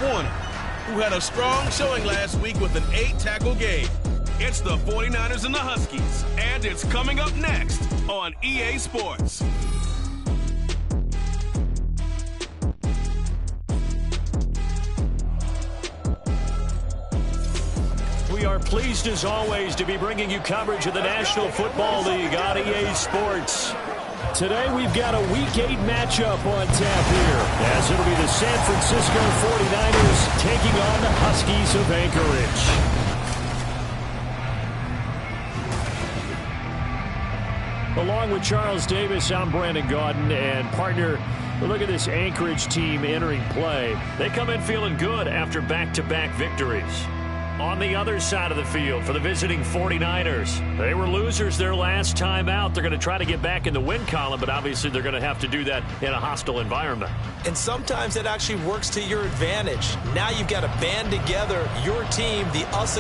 Warner, who had a strong showing last week with an 8-tackle game. It's the 49ers and the Huskies, and it's coming up next on EA Sports. We are pleased as always to be bringing you coverage of the National Football League on EA Sports. Today we've got a Week 8 matchup on tap here, as it'll be the San Francisco 49ers taking on the Huskies of Anchorage. Along with Charles Davis, I'm Brandon Gaudin, and partner, look at this Anchorage team entering play. They come in feeling good after back-to-back victories. On the other side of the field for the visiting 49ers, they were losers their last time out. They're going to try to get back in the win column, but obviously they're going to have to do that in a hostile environment. And sometimes it actually works to your advantage. Now you've got to band together your team, the us.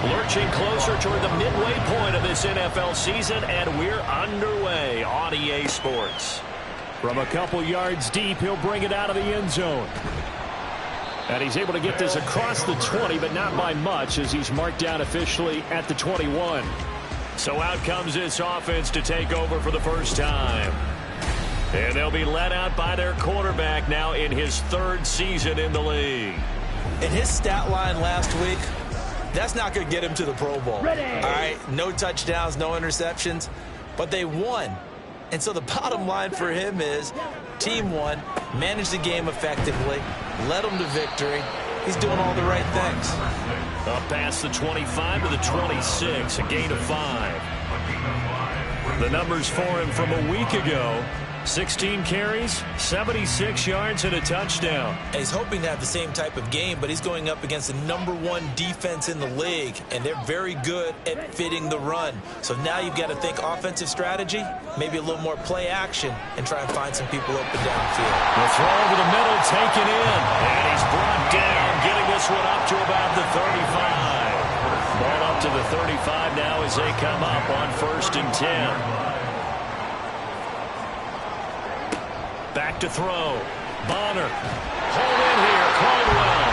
Lurching closer toward the midway point of this NFL season, and we're underway on EA Sports. From a couple yards deep, he'll bring it out of the end zone. And he's able to get this across the 20, but not by much, as he's marked down officially at the 21. So out comes this offense to take over for the first time. And they'll be led out by their quarterback now in his third season in the league. And his stat line last week, that's not going to get him to the Pro Bowl. Ready. All right, no touchdowns, no interceptions, but they won. And so the bottom line for him is team won, managed the game effectively, led them to victory. He's doing all the right things. Up past the 25 to the 26, a gain of 5. The numbers for him from a week ago: 16 carries, 76 yards, and a touchdown. And he's hoping to have the same type of game, but he's going up against the #1 defense in the league, and they're very good at fitting the run. So now you've got to think offensive strategy, maybe a little more play action, and try and find some people open downfield. The throw over the middle, taken in, and he's brought down, getting this one up to about the 35. Ball up to the 35 now as they come up on 1st and 10. Back to throw. Bonner. Hold in here. Caldwell.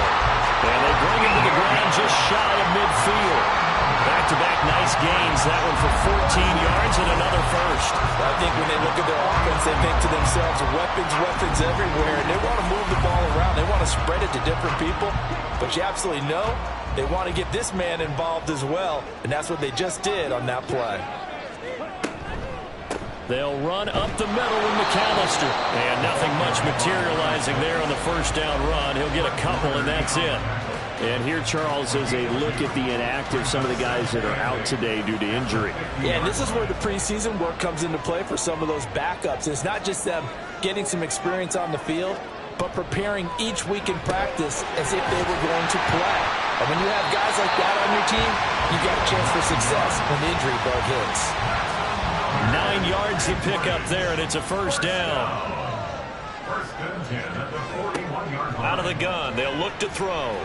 And they bring him to the ground just shy of midfield. Back-to-back nice gains. That one for 14 yards and another first. I think when they look at their offense, they think to themselves, weapons everywhere. And they want to move the ball around. They want to spread it to different people. But you absolutely know they want to get this man involved as well. And that's what they just did on that play. They'll run up the middle with McAllister. And nothing much materializing there on the first down run. He'll get a couple, and that's it. And here, Charles, is a look at the inactive, some of the guys that are out today due to injury. Yeah, and this is where the preseason work comes into play for some of those backups. It's not just them getting some experience on the field, but preparing each week in practice as if they were going to play. And when you have guys like that on your team, you've got a chance for success when the injury bug hits. 9 yards to pick up there, and it's a first down. Out of the gun, they'll look to throw.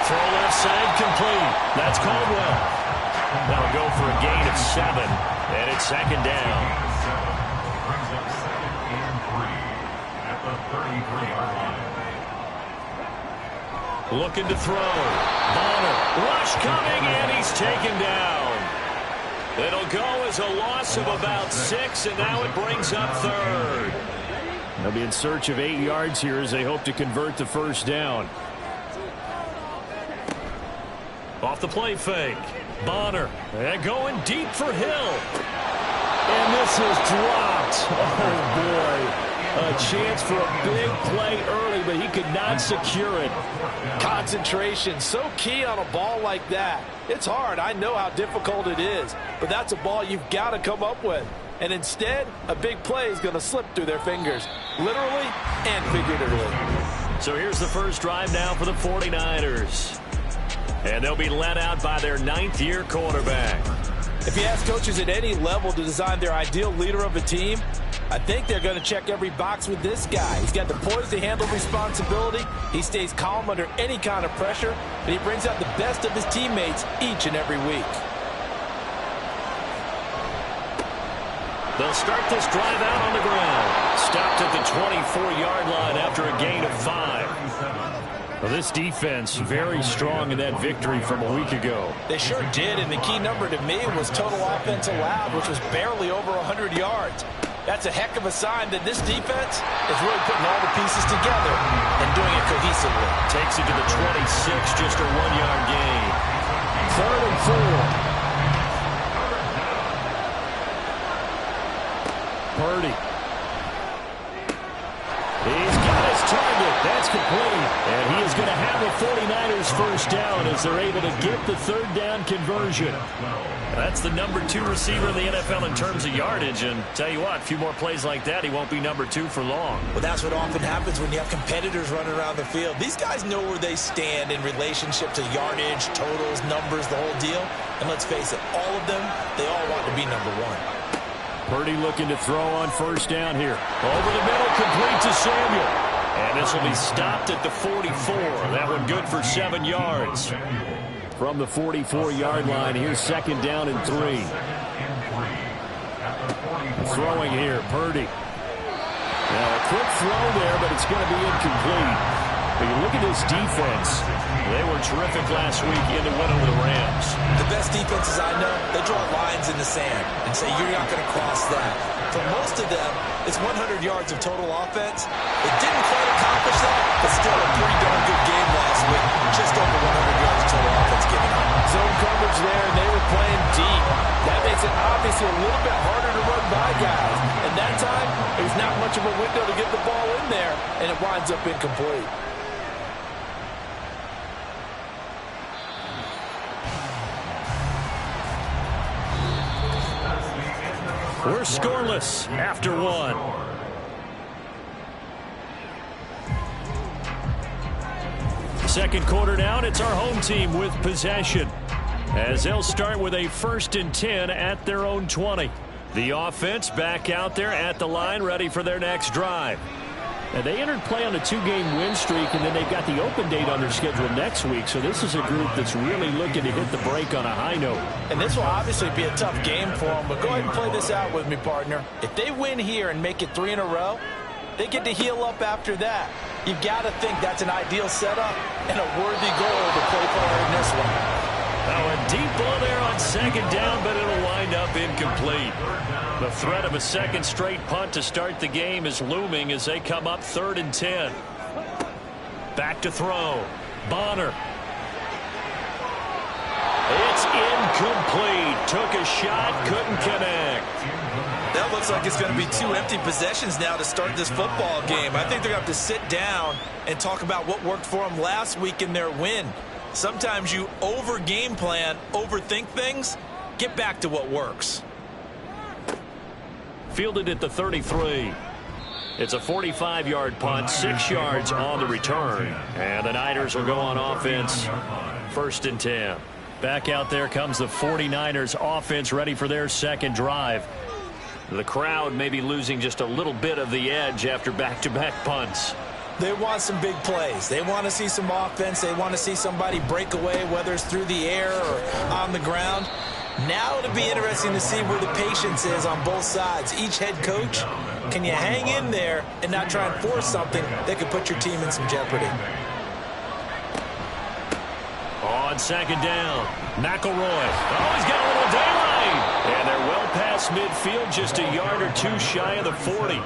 Throw left side, complete. That's Caldwell. That'll go for a gain of 7, and it's 2nd down. Looking to throw. Bonner. Rush coming, and he's taken down. It'll go as a loss of about 6, and now it brings up 3rd. They'll be in search of 8 yards here as they hope to convert the first down. Off the play fake. Bonner. And going deep for Hill. And this is dropped. Oh, boy. A chance for a big play early, but he could not secure it. Concentration, so key on a ball like that. It's hard. I know how difficult it is, but that's a ball you've got to come up with. And instead, a big play is going to slip through their fingers, literally and figuratively. So here's the first drive now for the 49ers. And they'll be led out by their 9th-year quarterback. If you ask coaches at any level to design their ideal leader of a team, I think they're going to check every box with this guy. He's got the poise to handle responsibility. He stays calm under any kind of pressure, and he brings out the best of his teammates each and every week. They'll start this drive out on the ground. Stopped at the 24-yard line after a gain of 5. Well, this defense very strong in that victory from a week ago. They sure did, and the key number to me was total offense allowed, which was barely over 100 yards. That's a heck of a sign that this defense is really putting all the pieces together and doing it cohesively. Takes it to the 26, just a 1-yard gain. 3rd and 4. Purdy. He's got his target. That's complete. And he is going to have a 49ers first down as they're able to get the 3rd down conversion. That's the number 2 receiver in the NFL in terms of yardage. And tell you what, a few more plays like that, he won't be number 2 for long. Well, that's what often happens when you have competitors running around the field. These guys know where they stand in relationship to yardage, totals, numbers, the whole deal. And let's face it, all of them, they all want to be number 1. Purdy looking to throw on first down here. Over the middle, complete to Samuel. And this will be stopped at the 44. That one good for 7 yards. From the 44-yard line, here's 2nd down and 3. Throwing here, Purdy. Now a quick throw there, but it's going to be incomplete. But you look at this defense. They were terrific last week in the win over the Rams. The best defenses I know, they draw lines in the sand and say you're not going to cross that. For most of them, it's 100 yards of total offense. It didn't quite accomplish that, but still a pretty darn good game last week. Just over 100 yards of total offense given up. Zone coverage there, and they were playing deep. That makes it obviously a little bit harder to run by guys. And that time, there's not much of a window to get the ball in there, and it winds up incomplete. We're scoreless after 1. Second quarter down, it's our home team with possession, as they'll start with a 1st and 10 at their own 20. The offense back out there at the line, ready for their next drive. And they entered play on a 2-game win streak, and then they've got the open date on their schedule next week. So this is a group that's really looking to hit the break on a high note. And this will obviously be a tough game for them, but go ahead and play this out with me, partner. If they win here and make it 3 in a row, they get to heal up after that. You've got to think that's an ideal setup and a worthy goal to play for in this one. Now a deep ball there on 2nd down, but it'll wind up incomplete. The threat of a 2nd straight punt to start the game is looming as they come up 3rd and 10. Back to throw. Bonner. It's incomplete. Took a shot, couldn't connect. That looks like it's going to be 2 empty possessions now to start this football game. I think they're going to have to sit down and talk about what worked for them last week in their win. Sometimes you over-game plan, overthink things. Get back to what works. Fielded at the 33. It's a 45-yard punt, 6 yards on the return. And the Niners will go on offense, 1st and 10. Back out there comes the 49ers offense, ready for their 2nd drive. The crowd may be losing just a little bit of the edge after back-to-back punts. They want some big plays. They want to see some offense. They want to see somebody break away, whether it's through the air or on the ground. Now it'll be interesting to see where the patience is on both sides. Each head coach, can you hang in there and not try and force something that could put your team in some jeopardy? On 2nd down, McElroy. Oh, he's got a little daylight. And they're well past midfield, just a yard or 2 shy of the 40.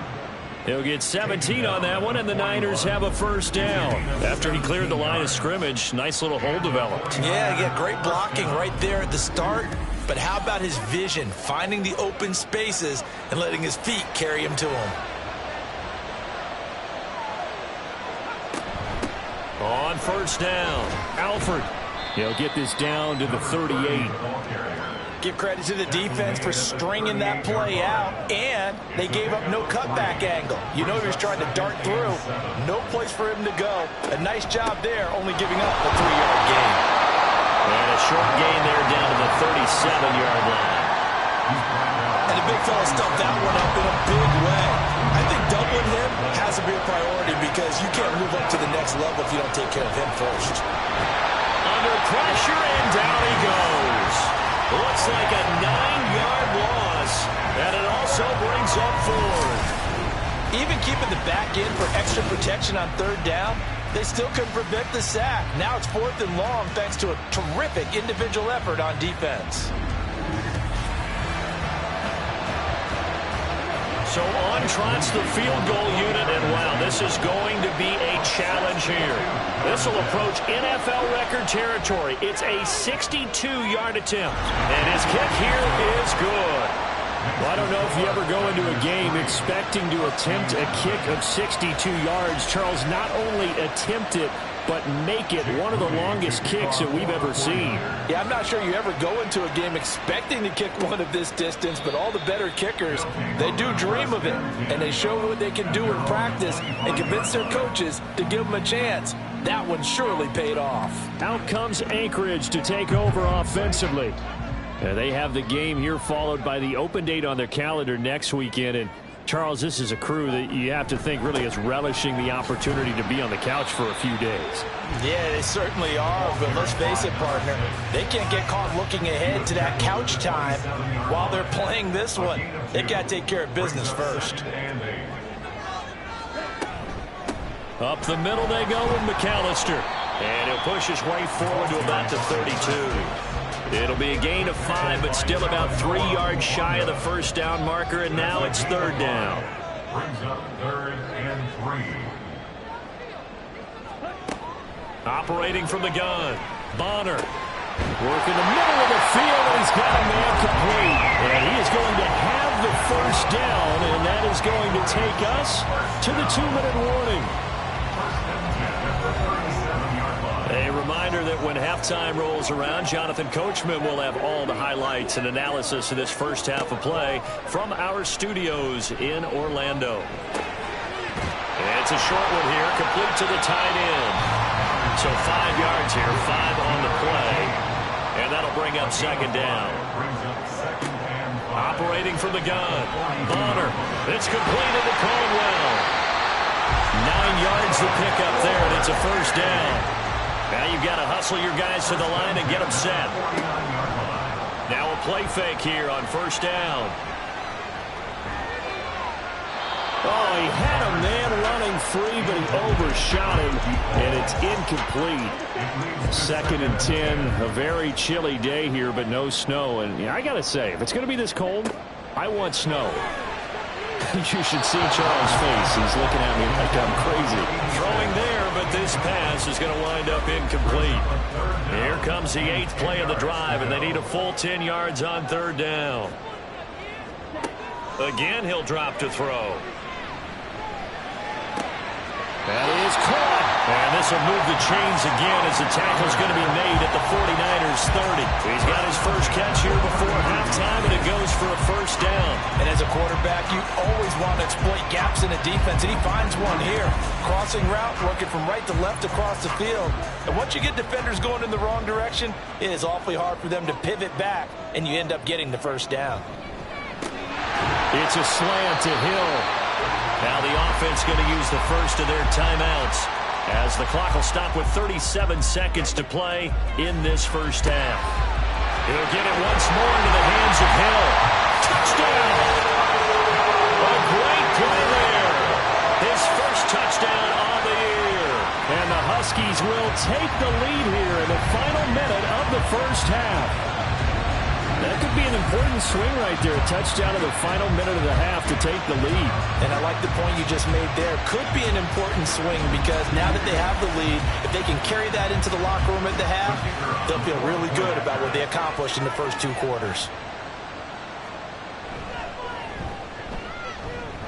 He'll get 17 on that one, and the Niners have a 1st down. After he cleared the line of scrimmage, nice little hole developed. Yeah, great blocking right there at the start. But how about his vision, finding the open spaces and letting his feet carry him to him? On 1st down, Alford. He'll get this down to the 38. Give credit to the defense for stringing that play out, and they gave up no cutback angle. You know he was trying to dart through. No place for him to go. A nice job there, only giving up a 3-yard gain. And a short gain there down to the 37-yard line. And the big fella stuffed that one up in a big way. I think doubling him has to be a priority because you can't move up to the next level if you don't take care of him first. Under pressure, and down he goes. Looks like a 9-yard loss, and it also brings up 4. Even keeping the back in for extra protection on 3rd down, they still couldn't prevent the sack. Now it's 4th and long thanks to a terrific individual effort on defense. So on trots the field goal unit, and wow, this is going to be a challenge here. This will approach NFL record territory. It's a 62-yard attempt, and his kick here is good. Well, I don't know if you ever go into a game expecting to attempt a kick of 62 yards. Charles, not only attempt it, but make it one of the longest kicks that we've ever seen. Yeah, I'm not sure you ever go into a game expecting to kick one of this distance, but all the better kickers, they do dream of it, and they show what they can do in practice and convince their coaches to give them a chance. That one surely paid off. Out comes Anchorage to take over offensively. They have the game here followed by the open date on their calendar next weekend. And Charles, this is a crew that you have to think really is relishing the opportunity to be on the couch for a few days. Yeah, they certainly are, but let's face it, partner, they can't get caught looking ahead to that couch time while they're playing this one. They got to take care of business first. Up the middle they go with McAllister. And he'll push his way forward to about the 32. It'll be a gain of 5, but still about 3 yards shy of the first down marker, and now it's 3rd down. Brings up 3rd and 3. Operating from the gun, Bonner. Working the middle of the field, and he's got a man complete. And he is going to have the first down, and that is going to take us to the 2-minute warning. A reminder that when halftime rolls around, Jonathan Coachman will have all the highlights and analysis of this first half of play from our studios in Orlando. And it's a short one here, complete to the tight end. So 5 yards here, 5 on the play. And that'll bring up 2nd down. Operating from the gun, Bonner. It's completed to Caldwell. 9 yards to pick up there, and it's a first down. Now you've got to hustle your guys to the line and get them set. Now a play fake here on 1st down. Oh, he had a man running free, but he overshot him, and it's incomplete. 2nd and 10, a very chilly day here, but no snow. And I got to say, if it's going to be this cold, I want snow. You should see Charles' face. He's looking at me like I'm crazy. Throwing there, but this pass is going to wind up incomplete. Here comes the 8th play of the drive, and they need a full 10 yards on 3rd down. Again, he'll drop to throw. That is caught. And this will move the chains again as the tackle's going to be made at the 49ers 30. He's got his first catch here before halftime, and it goes for a first down. And as a quarterback, you always want to exploit gaps in a defense, and he finds one here. Crossing route, working from right to left across the field. And once you get defenders going in the wrong direction, it is awfully hard for them to pivot back, and you end up getting the first down. It's a slant to Hill. Now the offense going to use the first of their timeouts as the clock will stop with 37 seconds to play in this first half. He'll get it once more into the hands of Hill. Touchdown! A great play there. His first touchdown on the year. And the Huskies will take the lead here in the final minute of the first half. That could be an important swing right there. A touchdown in the final minute of the half to take the lead. And I like the point you just made there. Could be an important swing because now that they have the lead, if they can carry that into the locker room at the half, they'll feel really good about what they accomplished in the first 2 quarters.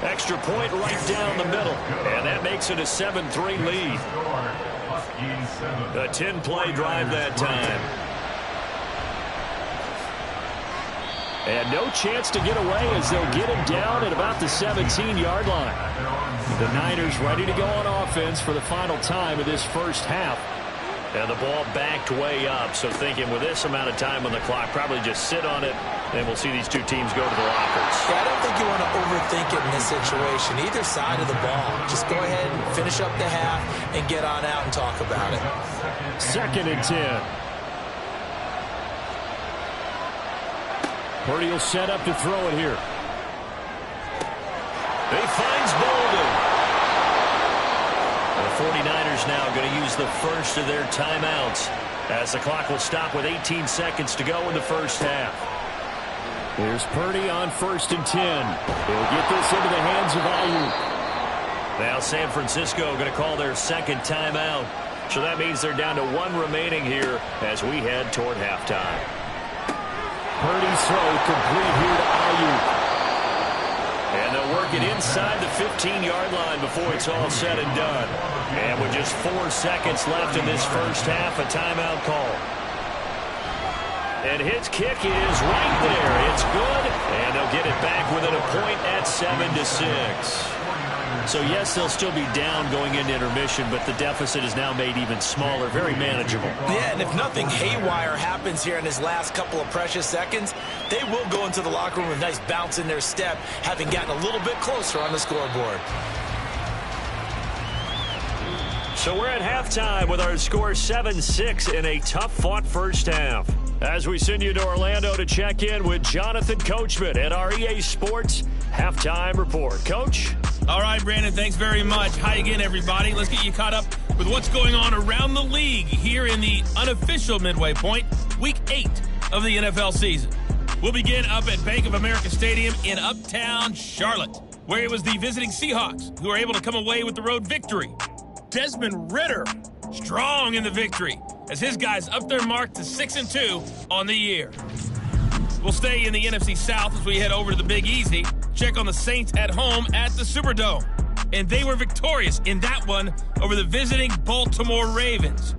Extra point right down the middle. And that makes it a 7-3 lead. A 10-play drive that time. And no chance to get away as they'll get him down at about the 17-yard line. The Niners ready to go on offense for the final time of this first half. And the ball backed way up, so thinking with this amount of time on the clock, probably just sit on it, and we'll see these two teams go to the lockers. Yeah, I don't think you want to overthink it in this situation, either side of the ball. Just go ahead and finish up the half and get on out and talk about it. 2nd and 10. Purdy will set up to throw it here. He finds Bolden. The 49ers now going to use the first of their timeouts as the clock will stop with 18 seconds to go in the first half. Here's Purdy on 1st and 10. He'll get this into the hands of Ayuk. Now San Francisco going to call their 2nd timeout. So that means they're down to 1 remaining here as we head toward halftime. Purdy's throw complete here to Ayuk. And they'll work it inside the 15-yard line before it's all said and done. And with just 4 seconds left in this first half, a timeout call. And his kick is right there. It's good, and they'll get it back within a point at 7-6. So, yes, they'll still be down going into intermission, but the deficit is now made even smaller, very manageable. Yeah, and if nothing haywire happens here in his last couple of precious seconds, they will go into the locker room with a nice bounce in their step, having gotten a little bit closer on the scoreboard. So we're at halftime with our score 7-6 in a tough-fought first half. As we send you to Orlando to check in with Jonathan Coachman at our EA Sports Halftime Report. Coach? All right, Brandon, thanks very much. Hi again, everybody. Let's get you caught up with what's going on around the league here in the unofficial midway point, Week 8 of the NFL season. We'll begin up at Bank of America Stadium in Uptown Charlotte, where it was the visiting Seahawks who were able to come away with the road victory. Desmond Ridder strong in the victory as his guys up their mark to 6-2 on the year. We'll stay in the NFC South as we head over to the Big Easy. Check on the Saints at home at the Superdome. And they were victorious in that one over the visiting Baltimore Ravens.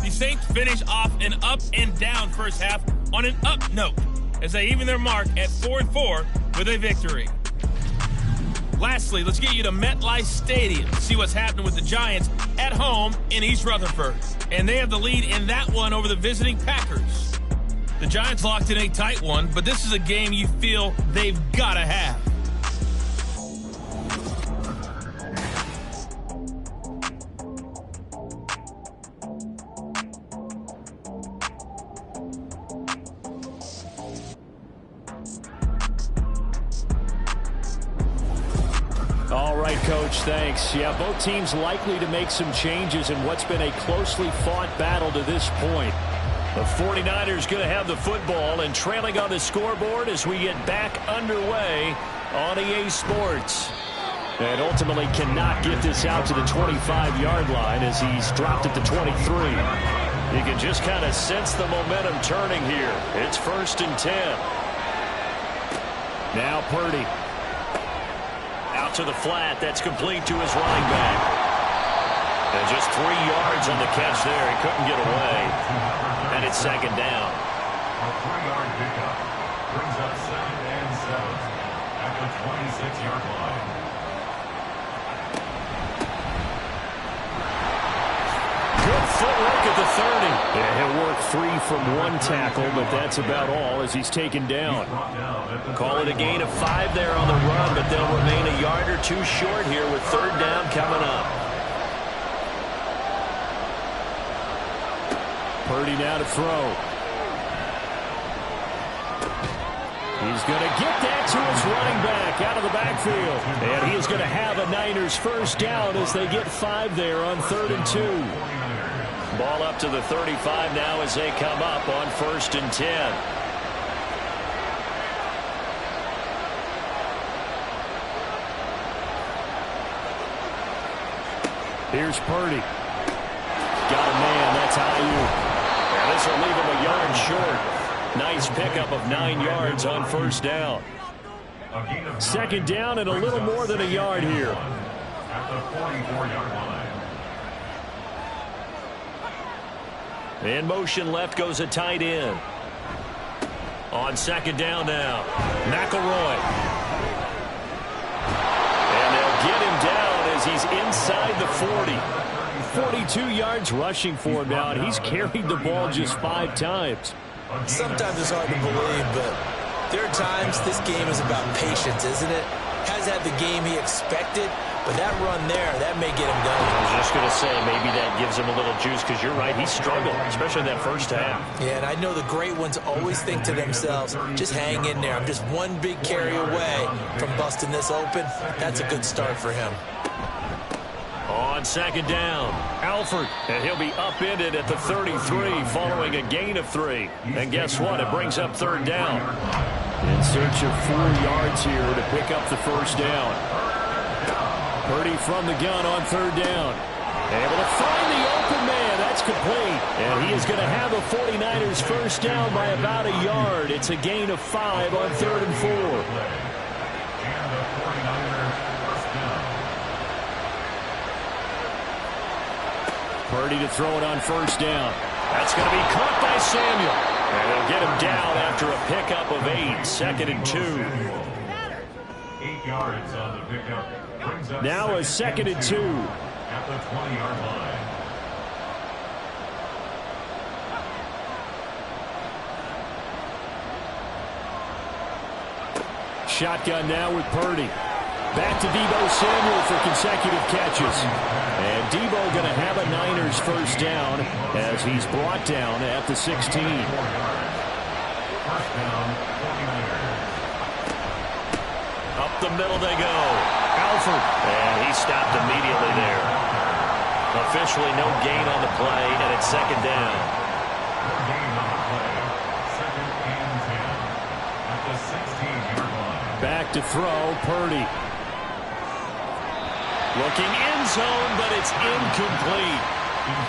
The Saints finish off an up and down first half on an up note as they even their mark at 4-4 with a victory. Lastly, let's get you to MetLife Stadium to see what's happening with the Giants at home in East Rutherford. And they have the lead in that one over the visiting Packers. The Giants locked in a tight one, but this is a game you feel they've got to have. All right, Coach, thanks. Yeah, both teams likely to make some changes in what's been a closely fought battle to this point. The 49ers going to have the football and trailing on the scoreboard as we get back underway on EA Sports. And ultimately cannot get this out to the 25-yard line as he's dropped it to 23. You can just kind of sense the momentum turning here. It's 1st and 10. Now Purdy. Out to the flat. That's complete to his running back. And just 3 yards on the catch there. He couldn't get away. And it's 2nd down. A 3-yard pickup brings up 2nd and 7 at the 26-yard line. Good footwork at the 30. Yeah, he'll work 3 from 1 tackle, but that's about all as he's taken down. Call it a gain of 5 there on the run, but they'll remain a yard or 2 short here with 3rd down coming up. Purdy now to throw. He's going to get that to his running back out of the backfield. And he is going to have a Niners first down as they get 5 there on 3rd and 2. Ball up to the 35 now as they come up on 1st and 10. Here's Purdy. Got a man, that's Ayuk. And this will leave him a yard short. Nice pickup of 9 yards on 1st down. 2nd down and a little more than a yard here. At the 44-yard line. In motion left goes a tight end. On 2nd down now, McElroy. And they'll get him down as he's inside the 40. 42 yards rushing for him now, and he's carried the ball just 5 times. Sometimes it's hard to believe, but there are times this game is about patience, isn't it? Has had the game he expected, but that run there, that may get him going. I was just going to say, maybe that gives him a little juice, because you're right, he struggled, especially in that first half. Yeah, and I know the great ones always think to themselves, just hang in there. I'm just one big carry away from busting this open. That's a good start for him. On second down, Alford, and he'll be upended at the 33 following a gain of 3. And guess what? It brings up third down. In search of 4 yards here to pick up the first down. Purdy from the gun on third down. Able to find the open man. That's complete. And he is going to have a 49ers first down by about a yard. It's a gain of 5 on 3rd and 4. And the 49ers first down. Purdy to throw it on first down. That's going to be caught by Samuel. And they'll get him down after a pickup of 8. 2nd and 2. 8 yards on the pickup. Brings up Now a 2nd and 2. At the 20-yard line. Shotgun now with Purdy. Back to Deebo Samuel for consecutive catches. And Deebo going to have a Niners first down as he's brought down at the 16. First down, 49ers. Up the middle they go. Alford. And he stopped immediately there. Officially no gain on the play, and it's second down. No gain on the play. 2nd and 10. At the 16-yard line. Back to throw, Purdy. Looking end zone, but it's incomplete.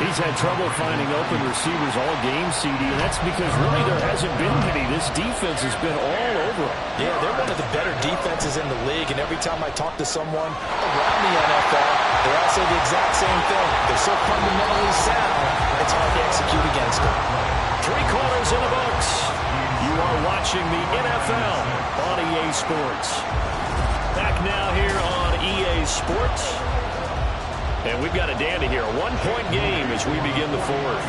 He's had trouble finding open receivers all game, CD, and that's because really there hasn't been many. This defense has been all over him. Yeah, they're one of the better defenses in the league, and every time I talk to someone around the NFL, they all say the exact same thing. They're so fundamentally sound, it's hard to execute against them. 3 quarters in the books. You are watching the NFL on EA Sports. Back now here on EA Sports. And we've got a dandy here. A 1-point game as we begin the 4th.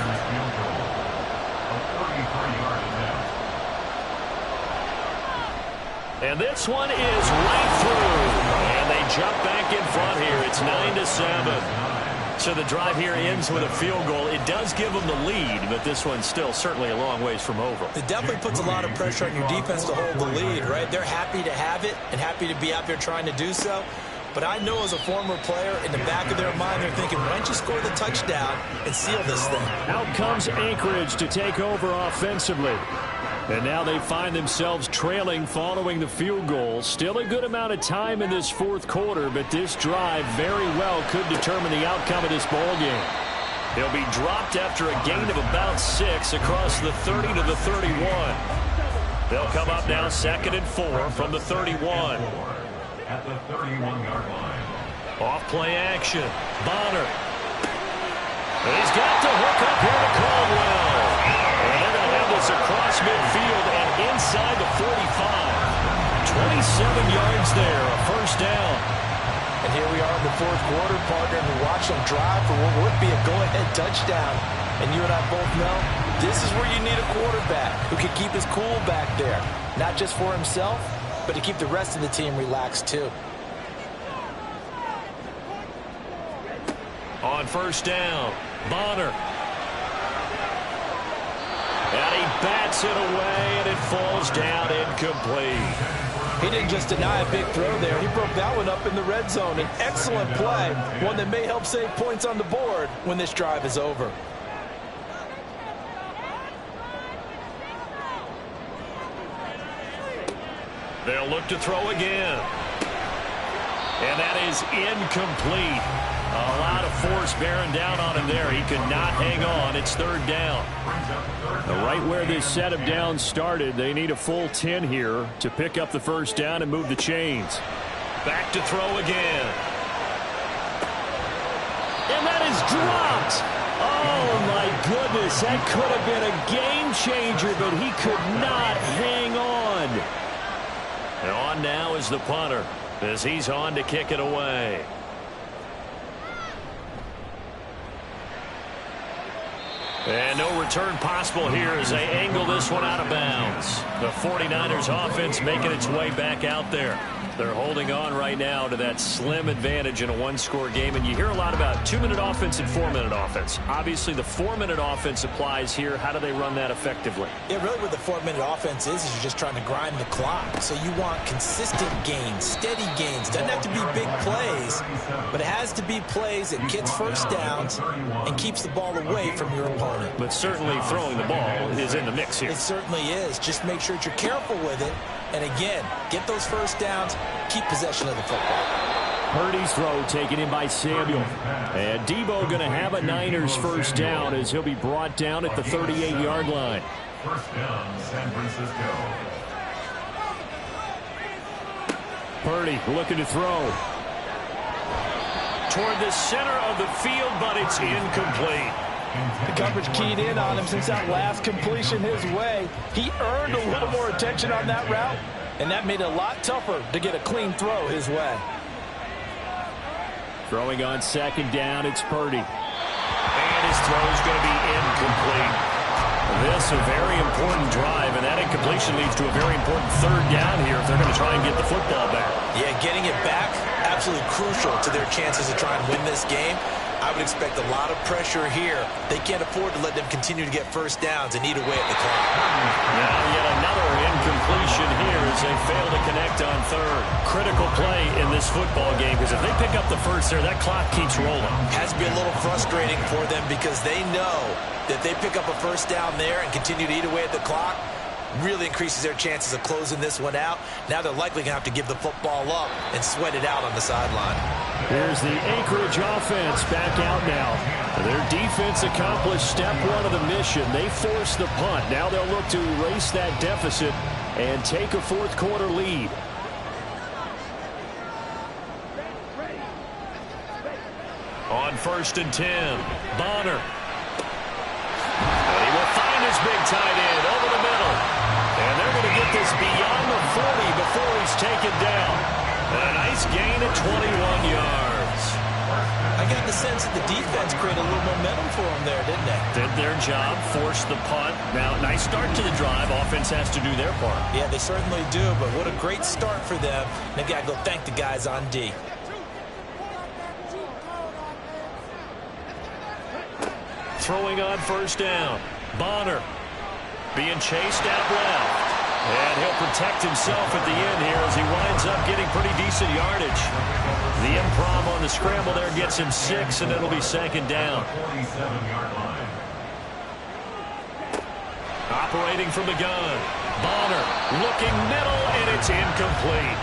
And this one is right through. And they jump back in front here. It's 9-7. So the drive here ends with a field goal. It does give them the lead, but this one's still certainly a long ways from over. It definitely puts a lot of pressure on your defense to hold the lead, right? They're happy to have it and happy to be out there trying to do so. But I know as a former player, in the back of their mind, they're thinking, why don't you score the touchdown and seal this thing? Out comes Anchorage to take over offensively. And now they find themselves trailing following the field goal. Still a good amount of time in this 4th quarter, but this drive very well could determine the outcome of this ball game. He'll be dropped after a gain of about 6 across the 30 to the 31. They'll come up now 2nd and 4 from the 31. At the 31-yard line. Off play action. Bonner. He's got to hook up here to Caldwell. And they're going to have this across midfield and inside the 45. 27 yards there, a first down. And here we are in the 4th quarter, partner, and we watch them drive for what would be a go-ahead touchdown. And you and I both know this is where you need a quarterback who can keep his cool back there. Not just for himself, but to keep the rest of the team relaxed too. On first down, Bonner. And he bats it away, and it falls down incomplete. He didn't just deny a big throw there. He broke that one up in the red zone. An excellent play, one that may help save points on the board when this drive is over. They'll look to throw again. And that is incomplete. A lot of force bearing down on him there. He could not hang on. It's 3rd down. Right where this set of downs started, they need a full 10 here to pick up the first down and move the chains. Back to throw again. And that is dropped. Oh, my goodness. That could have been a game changer, but he could not hang on. And on now is the punter as he's on to kick it away. And no return possible here as they angle this one out of bounds. The 49ers offense making its way back out there. They're holding on right now to that slim advantage in a one-score game. And you hear a lot about 2-minute offense and 4-minute offense. Obviously, the 4-minute offense applies here. How do they run that effectively? Yeah, really what the 4-minute offense is you're just trying to grind the clock. So you want consistent gains, steady gains. Doesn't have to be big plays, but it has to be plays that gets first downs and keeps the ball away from your opponent. But certainly throwing the ball is in the mix here. It certainly is. Just make sure that you're careful with it. And again, get those first downs, keep possession of the football. Purdy's throw taken in by Samuel. And Debo going to have a Niners first down as he'll be brought down at the 38-yard line. First down, San Francisco. Purdy looking to throw. Toward the center of the field, but it's incomplete. The coverage keyed in on him since that last completion his way. He earned a little more attention on that route, and that made it a lot tougher to get a clean throw his way. Throwing on second down, it's Purdy. And his throw's going to be incomplete. This a very important drive, and that incompletion leads to a very important third down here if they're going to try and get the football back. Yeah, getting it back, absolutely crucial to their chances to try and win this game. I would expect a lot of pressure here. They can't afford to let them continue to get first downs and eat away at the clock. Now yet another incompletion here as they fail to connect on third. Critical play in this football game because if they pick up the first there, that clock keeps rolling. Has to be a little frustrating for them because they know that they pick up a first down there and continue to eat away at the clock, really increases their chances of closing this one out. Now they're likely going to have to give the football up and sweat it out on the sideline. Here's the Anchorage offense back out now. Their defense accomplished step one of the mission. They forced the punt. Now they'll look to erase that deficit and take a fourth quarter lead. On 1st and 10, Bonner. And he will find his big tight end over the middle. And they're going to get this beyond the 40 before he's taken down. A nice gain at 21 yards. I got the sense that the defense created a little momentum for them there, didn't they? Did their job, forced the punt. Now, nice start to the drive. Offense has to do their part. Yeah, they certainly do, but what a great start for them. They got to go thank the guys on D. Throwing on 1st down. Bonner being chased out left. And he'll protect himself at the end here as he winds up getting pretty decent yardage. The improv on the scramble there gets him 6, and it'll be 2nd down. 47-yard line. Operating from the gun. Bonner looking middle, and it's incomplete.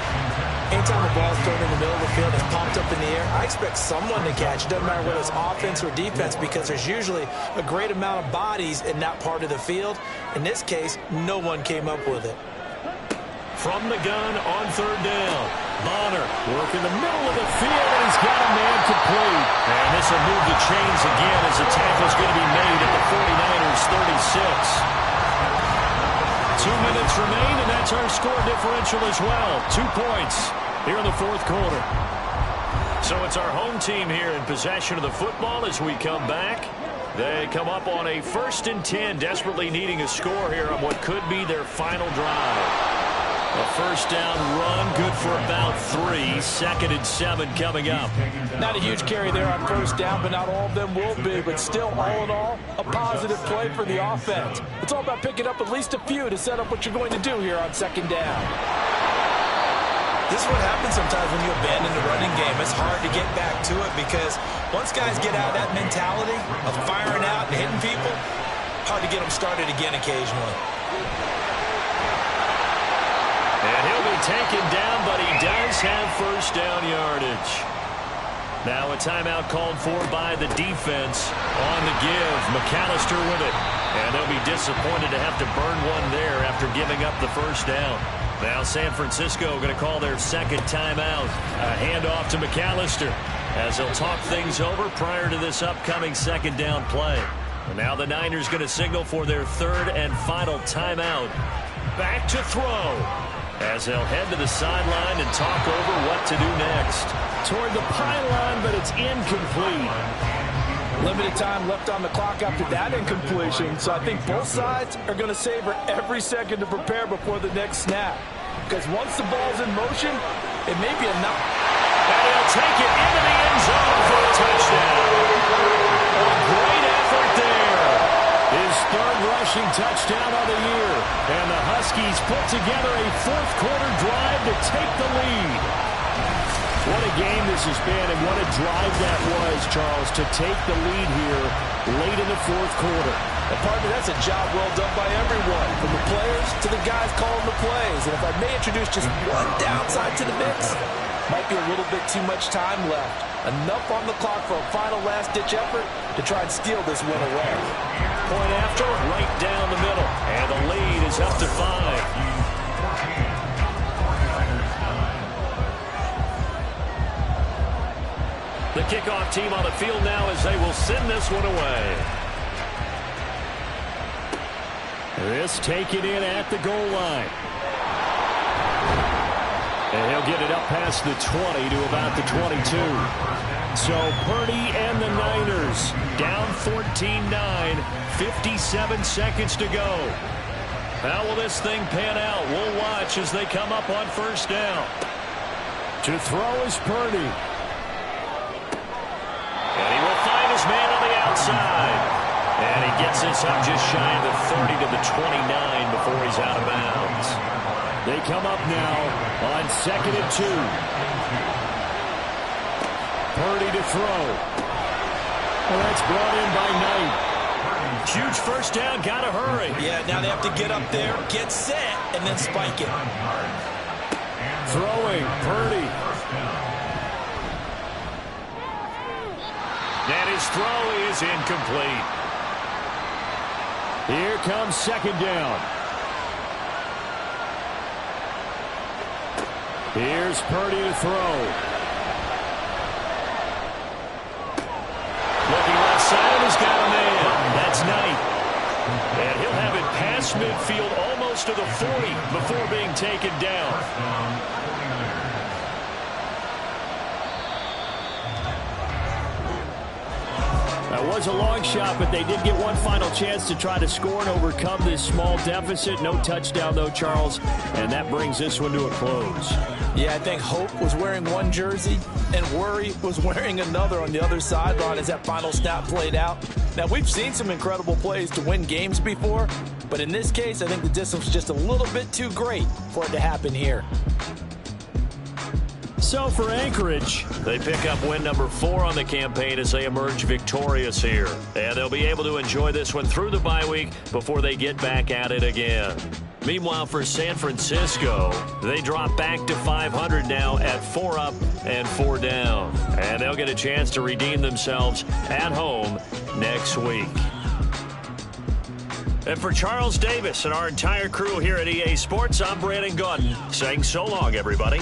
Anytime the ball's thrown in the middle of the field, it's popped up in the air, I expect someone to catch. It doesn't matter whether it's offense or defense because there's usually a great amount of bodies in that part of the field. In this case, no one came up with it. From the gun on 3rd down. Bonner working the middle of the field, and he's got a man complete. And this will move the chains again as the tackle's going to be made at the 49ers 36. 2 minutes remain, and that's our score differential as well. 2 points here in the 4th quarter. So it's our home team here in possession of the football as we come back. They come up on a 1st and 10, desperately needing a score here on what could be their final drive. A 1st down run, good for about 3. 2nd and 7 coming up. Not a huge carry there on 1st down, but not all of them will be. But still, all in all, a positive play for the offense. It's all about picking up at least a few to set up what you're going to do here on 2nd down. This is what happens sometimes when you abandon the running game. It's hard to get back to it because once guys get out of that mentality of firing out and hitting people, hard to get them started again occasionally. And he'll be taken down, but he does have 1st down yardage. Now a timeout called for by the defense on the give. McAllister with it. And they'll be disappointed to have to burn one there after giving up the 1st down. Now San Francisco going to call their 2nd timeout. A handoff to McAllister as they'll talk things over prior to this upcoming 2nd down play. And now the Niners going to signal for their 3rd and final timeout. Back to throw as they'll head to the sideline and talk over what to do next. Toward the pylon, but it's incomplete. Limited time left on the clock after that incompletion, so I think both sides are going to savor every second to prepare before the next snap. Because once the ball's in motion, it may be enough. And he'll take it into the end zone for a touchdown. A great effort there. His third rushing touchdown of the year. And the Huskies put together a fourth-quarter drive to take the lead. What a game this has been, and what a drive that was, Charles, to take the lead here late in the fourth quarter. And partner, that's a job well done by everyone, from the players to the guys calling the plays. And if I may introduce just one downside to the mix, might be a little bit too much time left. Enough on the clock for a final last-ditch effort to try and steal this win away. Point after, right down the middle. And the lead is up to 5. The kickoff team on the field now as they will send this one away. This taken in at the goal line. And he'll get it up past the 20 to about the 22. So Purdy and the Niners down 14-9, 57 seconds to go. How will this thing pan out? We'll watch as they come up on first down. To throw is Purdy. And he will find his man on the outside. And he gets this up just shy of the 30 to the 29 before he's out of bounds. They come up now on 2nd and 2. Purdy to throw. And that's brought in by Knight. Huge first down, gotta hurry. Yeah, now they have to get up there, get set, and then spike it. Throwing, Purdy. And his throw is incomplete. Here comes 2nd down. Here's Purdy to throw. Looking left side, he's got a man. That's Knight. And he'll have it past midfield almost to the 40 before being taken down. That was a long shot, but they did get one final chance to try to score and overcome this small deficit. No touchdown, though, Charles, and that brings this one to a close. Yeah, I think Hope was wearing one jersey and Worry was wearing another on the other sideline as that final snap played out. Now, we've seen some incredible plays to win games before, but in this case, I think the distance was just a little bit too great for it to happen here. So for Anchorage, they pick up win number 4 on the campaign as they emerge victorious here. And they'll be able to enjoy this one through the bye week before they get back at it again. Meanwhile, for San Francisco, they drop back to 500 now at 4 up and 4 down. And they'll get a chance to redeem themselves at home next week. And for Charles Davis and our entire crew here at EA Sports, I'm Brandon Gaudin saying so long, everybody.